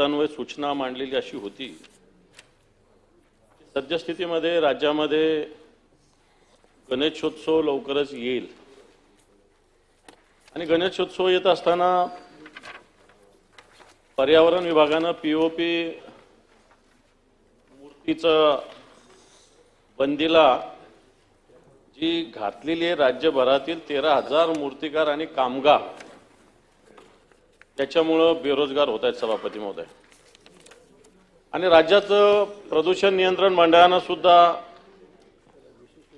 अन्वय सूचना मांडलेली अशी होती। सद्यस्थितीमध्ये राज्यामध्ये गणेशोत्सव लवकरच येईल आणि गणेशोत्सव येत असताना पर्यावरण विभागानं पीओपी मूर्तीचं बंदीला जी घातलेली आहे राज्यभरातील 13,000 मूर्तिकार आणि कामगार त्याच्यामुळं बेरोजगार होत आहेत सभापती महोदय। आणि राज्याचं प्रदूषण नियंत्रण मंडळानं सुद्धा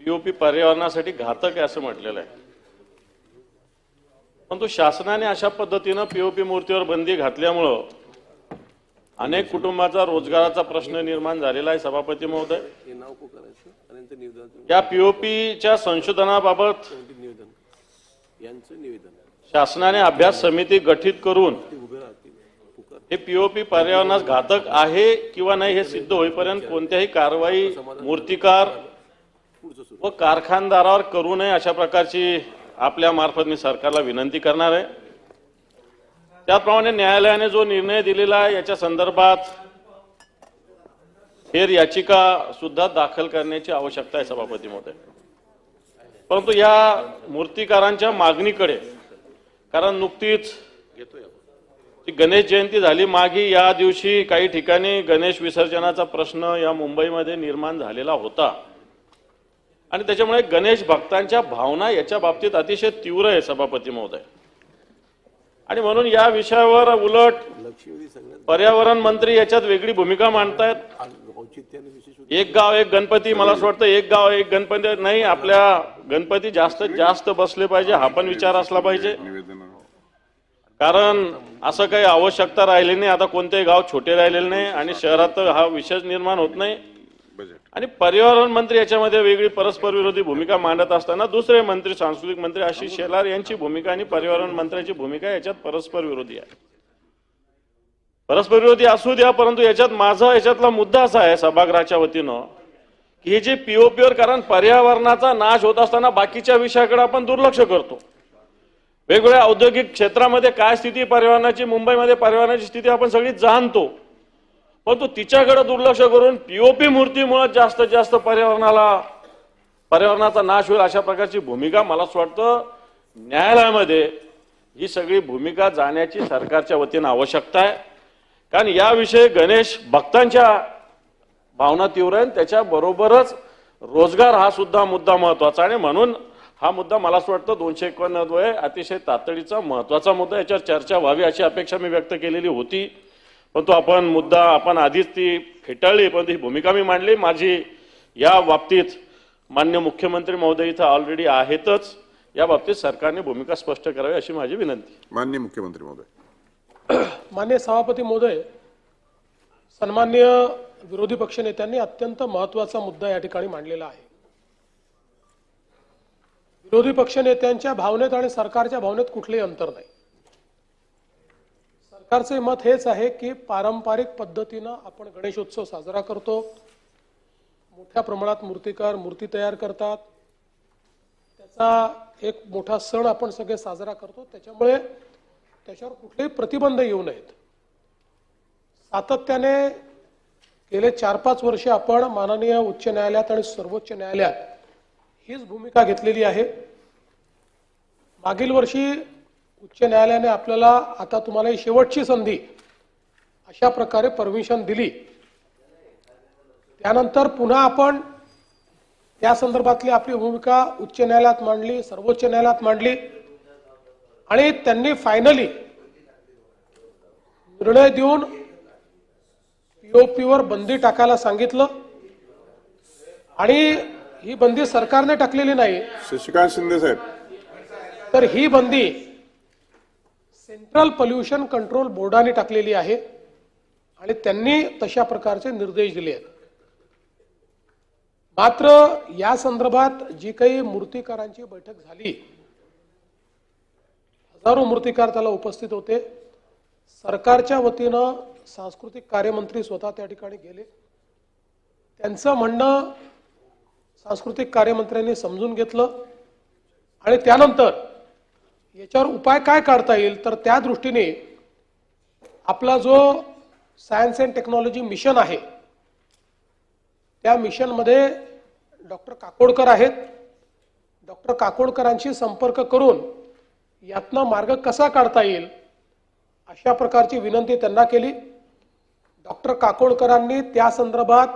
पीओपी पर्यावरणासाठी घातक आहे असं म्हटलेलं आहे, परंतु शासनाने अशा पद्धतीनं पीओपी मूर्तीवर बंदी घातल्यामुळं अनेक कुटुंबाचा रोजगाराचा प्रश्न निर्माण झालेला आहे सभापती महोदय। या पीओपीच्या संशोधनाबाबत शासनाने अभ्यास समिती गठीत करून हे पीओपी पर्यावरणास घातक आहे किंवा नाही हे सिद्ध होईपर्यंत कोणत्याही कारवाई मूर्तिकार व कारखानदारावर करू नये अशा प्रकारची आपल्या मार्फत मी सरकारला विनंती करणार आहे। त्याप्रमाणे न्यायालयाने जो निर्णय दिलेला आहे याच्या संदर्भात फेर याचिका सुद्धा दाखल करण्याची आवश्यकता आहे सभापती महोदय। परंतु या मूर्तिकारांच्या मागणीकडे, कारण नुकतीच गणेश जयंती झाली, मागे या दिवशी काही ठिकाणी गणेश विसर्जनाचा प्रश्न या मुंबईमध्ये निर्माण झालेला होता आणि त्याच्यामुळे गणेश भक्तांच्या भावना याच्या बाबतीत अतिशय तीव्र आहे सभापती महोदय। आणि म्हणून या विषयावर उलट पर्यावरण मंत्री याच्यात वेगळी भूमिका मांडतायत। एक गाव एक गणपती, मला असं वाटतं एक गाव एक गणपती नाही, आपल्या गणपती जास्तीत जास्त बसले पाहिजे हा पण विचार असला पाहिजे, कारण असं काही आवश्यकता राहिली नाही। आता कोणतेही गाव छोटे राहिलेले नाही आणि शहरात हा विषय निर्माण होत नाही। आणि पर्यावरण मंत्री याच्यामध्ये वेगळी परस्पर विरोधी भूमिका मांडत असताना दुसरे मंत्री सांस्कृतिक मंत्री आशिष शेलार यांची भूमिका आणि पर्यावरण मंत्र्यांची भूमिका याच्यात परस्पर विरोधी आहे। परस्पर विरोधी असू द्या, परंतु याच्यात माझा याच्यातला मुद्दा असा आहे सभागृहाच्या वतीनं की हे जे पीओपीवर, कारण पर्यावरणाचा नाश होत असताना बाकीच्या विषयाकडे आपण दुर्लक्ष करतो। वेगवेगळ्या औद्योगिक क्षेत्रामध्ये काय स्थिती पर्यावरणाची, मुंबईमध्ये पर्यावरणाची स्थिती आपण सगळी जाणतो, परंतु तिच्याकडे दुर्लक्ष करून पीओपी मूर्तीमुळे जास्तीत जास्त पर्यावरणाचा नाश होईल अशा प्रकारची भूमिका, मला असं वाटतं न्यायालयामध्ये ही सगळी भूमिका जाण्याची सरकारच्या वतीनं आवश्यकता आहे। कारण याविषयी गणेश भक्तांच्या भावना तीव्र आहेत, त्याच्याबरोबरच रोजगार हा सुद्धा मुद्दा महत्वाचा आहे। म्हणून हा मुद्दा मला असं वाटतं 291 अतिशय तातडीचा महत्वाचा मुद्दा, याच्यावर चर्चा व्हावी अशी अपेक्षा मी व्यक्त केलेली होती, परंतु आपण आधीच ती फेटाळली, परंतु ही भूमिका मी मांडली। माझी या बाबतीत माननीय मुख्यमंत्री महोदय इथं ऑलरेडी आहेतच, या बाबतीत सरकारने भूमिका स्पष्ट करावी अशी माझी विनंती। माननीय मुख्यमंत्री महोदय। माननीय सभापती महोदय, सन्माननीय विरोधी पक्षनेत्यांनी अत्यंत महत्त्वाचा मुद्दा या ठिकाणी मांडलेला आहे। विरोधी पक्षनेत्यांच्या भावनेत आणि सरकारच्या भावनेत कुठलेही अंतर नाही। सरकारचे मत हेच आहे की पारंपरिक पद्धतीनं आपण गणेशोत्सव साजरा करतो, मोठ्या प्रमाणात मूर्तिकार मूर्ती तयार करतात, त्याचा एक मोठा सण आपण सगळे साजरा करतो, त्याच्यामुळे त्याच्यावर कुठलेही प्रतिबंध येऊ नयेत। सातत्याने गेले 4-5 वर्ष आपण माननीय उच्च न्यायालयात आणि सर्वोच्च न्यायालयात हीच भूमिका घेतलेली आहे। मागील वर्षी उच्च न्यायालयाने आपल्याला आता तुम्हाला ही शेवटची संधी अशा प्रकारे परमिशन दिली, त्यानंतर पुन्हा आपण या संदर्भातली आपली भूमिका उच्च न्यायालयात मांडली, सर्वोच्च न्यायालयात मांडली आणि त्यांनी फायनली निर्णय देऊन पीओपीवर बंदी टाकायला सांगितलं। आणि ही बंदी सरकारने टाकलेली नाही, शशिकांत शिंदे साहेब, तर ही बंदी सेंट्रल पोल्युशन कंट्रोल बोर्डाने टाकलेली आहे आणि त्यांनी तशा प्रकारचे निर्देश दिले आहेत। मात्र या संदर्भात जी काही मूर्तिकारांची बैठक झाली, हजारो मूर्तिकार त्याला उपस्थित होते, सरकारच्या वतीनं सांस्कृतिक कार्यमंत्री स्वतः त्या ठिकाणी गेले, त्यांचं म्हणणं सांस्कृतिक कार्यमंत्र्यांनी समजून घेतलं आणि त्यानंतर याच्यावर उपाय काय काढता येईल तर त्या दृष्टीने आपला जो सायन्स अँड टेक्नॉलॉजी मिशन आहे, त्या मिशनमध्ये डॉक्टर काकोडकर आहेत. डॉक्टर काकोडकरांशी संपर्क करून यातनं मार्ग कसा काढता येईल अशा प्रकारची विनंती त्यांना केली. डॉक्टर काकोडकरांनी त्या संदर्भात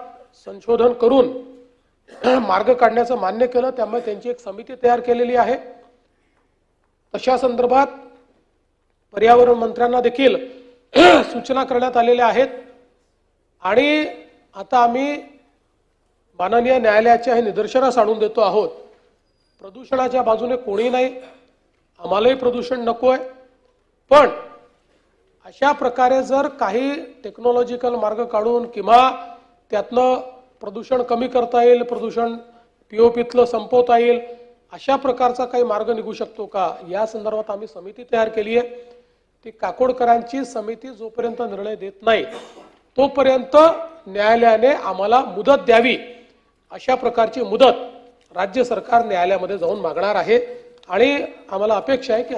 संशोधन करून मार्ग काढण्याचं मान्य केलं. त्यामुळे त्यांची एक समिती तयार केलेली आहे. तशा संदर्भात पर्यावरण मंत्र्यांना देखील सूचना करण्यात आलेल्या आहेत आणि आता आम्ही माननीय न्यायालयाच्या हे निदर्शनास आणून देतो आहोत. प्रदूषणाच्या बाजूने कोणी नाही, आम्हालाही प्रदूषण नको आहे, पण अशा प्रकारे जर काही टेक्नॉलॉजिकल मार्ग काढून किंवा त्यातनं प्रदूषण कमी करता येईल, प्रदूषण पीओपीतलं संपवता येईल, अशा प्रकारचा काही मार्ग निघू शकतो का, या संदर्भात आम्ही समिती तयार केली आहे. ती काकोडकरांची समिती जोपर्यंत निर्णय देत नाही तोपर्यंत न्यायालयाने आम्हाला मुदत द्यावी, अशा प्रकारची मुदत राज्य सरकार न्यायालयामध्ये जाऊन मागणार आहे आणि आम्हाला अपेक्षा आहे की